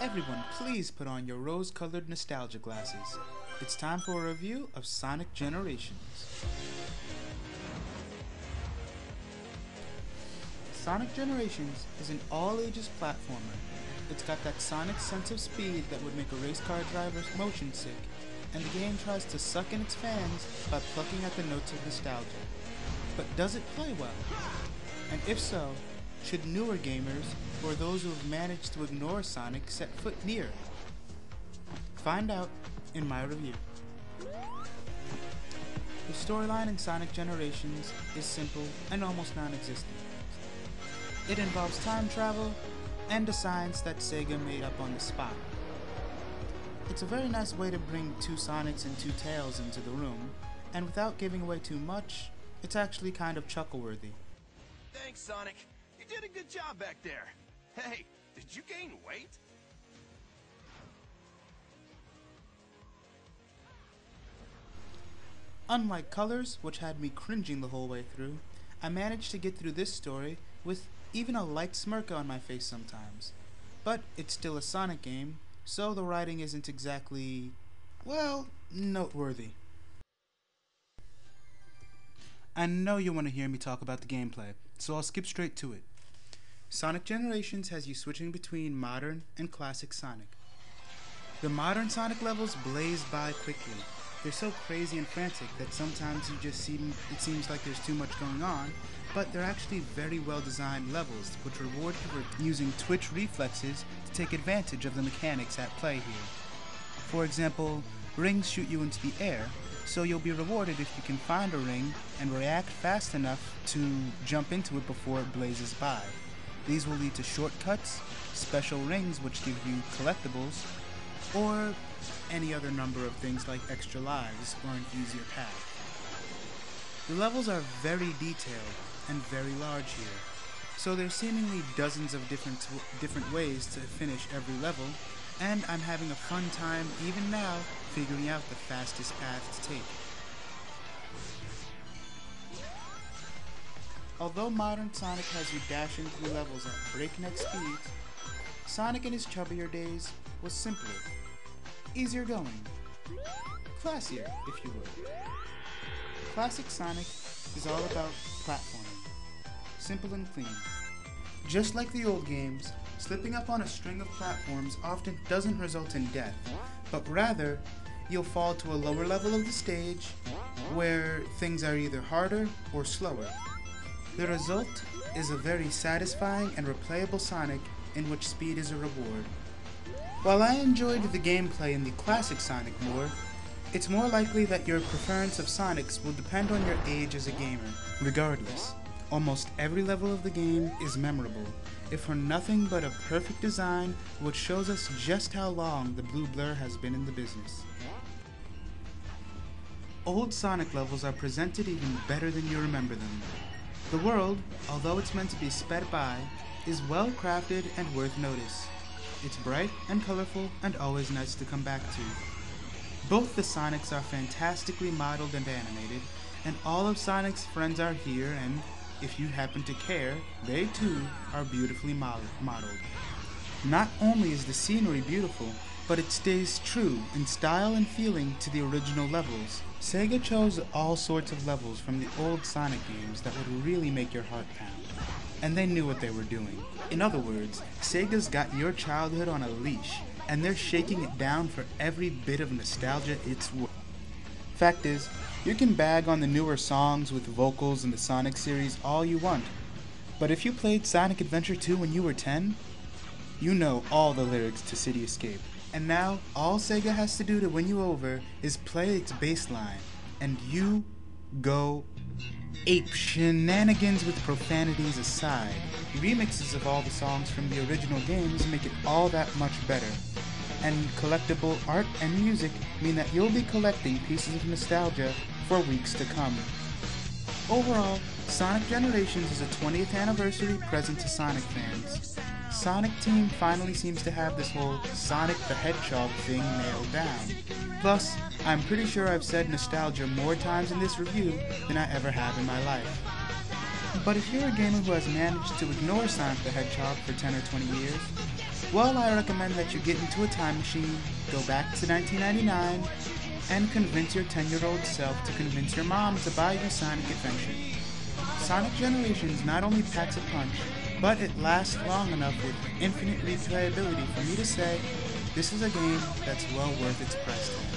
Everyone, please put on your rose-colored nostalgia glasses. It's time for a review of Sonic Generations. Sonic Generations is an all-ages platformer. It's got that Sonic sense of speed that would make a race car driver motion sick, and the game tries to suck in its fans by plucking at the notes of nostalgia. But does it play well? And if so, should newer gamers, or those who have managed to ignore Sonic, set foot near? Find out in my review. The storyline in Sonic Generations is simple and almost non-existent. It involves time travel and a science that Sega made up on the spot. It's a very nice way to bring two Sonics and two Tails into the room, and without giving away too much, it's actually kind of chuckle-worthy. Thanks, Sonic. You did a good job back there. Hey, did you gain weight? Unlike Colors, which had me cringing the whole way through, I managed to get through this story with even a light smirk on my face sometimes. But it's still a Sonic game, so the writing isn't exactly, well, noteworthy. I know you want to hear me talk about the gameplay, so I'll skip straight to it. Sonic Generations has you switching between modern and classic Sonic. The modern Sonic levels blaze by quickly. They're so crazy and frantic that sometimes it seems like there's too much going on, but they're actually very well designed levels which reward you for using twitch reflexes to take advantage of the mechanics at play here. For example, rings shoot you into the air, so you'll be rewarded if you can find a ring and react fast enough to jump into it before it blazes by. These will lead to shortcuts, special rings which give you collectibles, or any other number of things like extra lives or an easier path. The levels are very detailed and very large here, so there's seemingly dozens of different ways to finish every level, and I'm having a fun time even now figuring out the fastest path to take. Although modern Sonic has you dashing through levels at breakneck speeds, Sonic in his chubbier days was simpler, easier going, classier, if you will. Classic Sonic is all about platforming, simple and clean. Just like the old games, slipping up on a string of platforms often doesn't result in death, but rather, you'll fall to a lower level of the stage where things are either harder or slower. The result is a very satisfying and replayable Sonic in which speed is a reward. While I enjoyed the gameplay in the classic Sonic more, it's more likely that your preference of Sonics will depend on your age as a gamer. Regardless, almost every level of the game is memorable, if for nothing but a perfect design which shows us just how long the blue blur has been in the business. Old Sonic levels are presented even better than you remember them. The world, although it's meant to be sped by, is well crafted and worth notice. It's bright and colorful and always nice to come back to. Both the Sonics are fantastically modeled and animated, and all of Sonic's friends are here, and if you happen to care, they too are beautifully modeled. Not only is the scenery beautiful, but it stays true in style and feeling to the original levels. Sega chose all sorts of levels from the old Sonic games that would really make your heart pound. And they knew what they were doing. In other words, Sega's got your childhood on a leash, and they're shaking it down for every bit of nostalgia it's worth. Fact is, you can bag on the newer songs with vocals in the Sonic series all you want, but if you played Sonic Adventure 2 when you were 10, you know all the lyrics to City Escape. And now, all Sega has to do to win you over is play its bass line, and you go ape. Shenanigans with profanities aside, remixes of all the songs from the original games make it all that much better. And collectible art and music mean that you'll be collecting pieces of nostalgia for weeks to come. Overall, Sonic Generations is a 20th anniversary present to Sonic fans. Sonic Team finally seems to have this whole Sonic the Hedgehog thing nailed down. Plus, I'm pretty sure I've said nostalgia more times in this review than I ever have in my life. But if you're a gamer who has managed to ignore Sonic the Hedgehog for 10 or 20 years, Well, I recommend that you get into a time machine, go back to 1999, and convince your 10-year-old self to convince your mom to buy you Sonic Adventure. Sonic Generations not only packs a punch, but it lasts long enough with infinite replayability for me to say, this is a game that's well worth its price tag.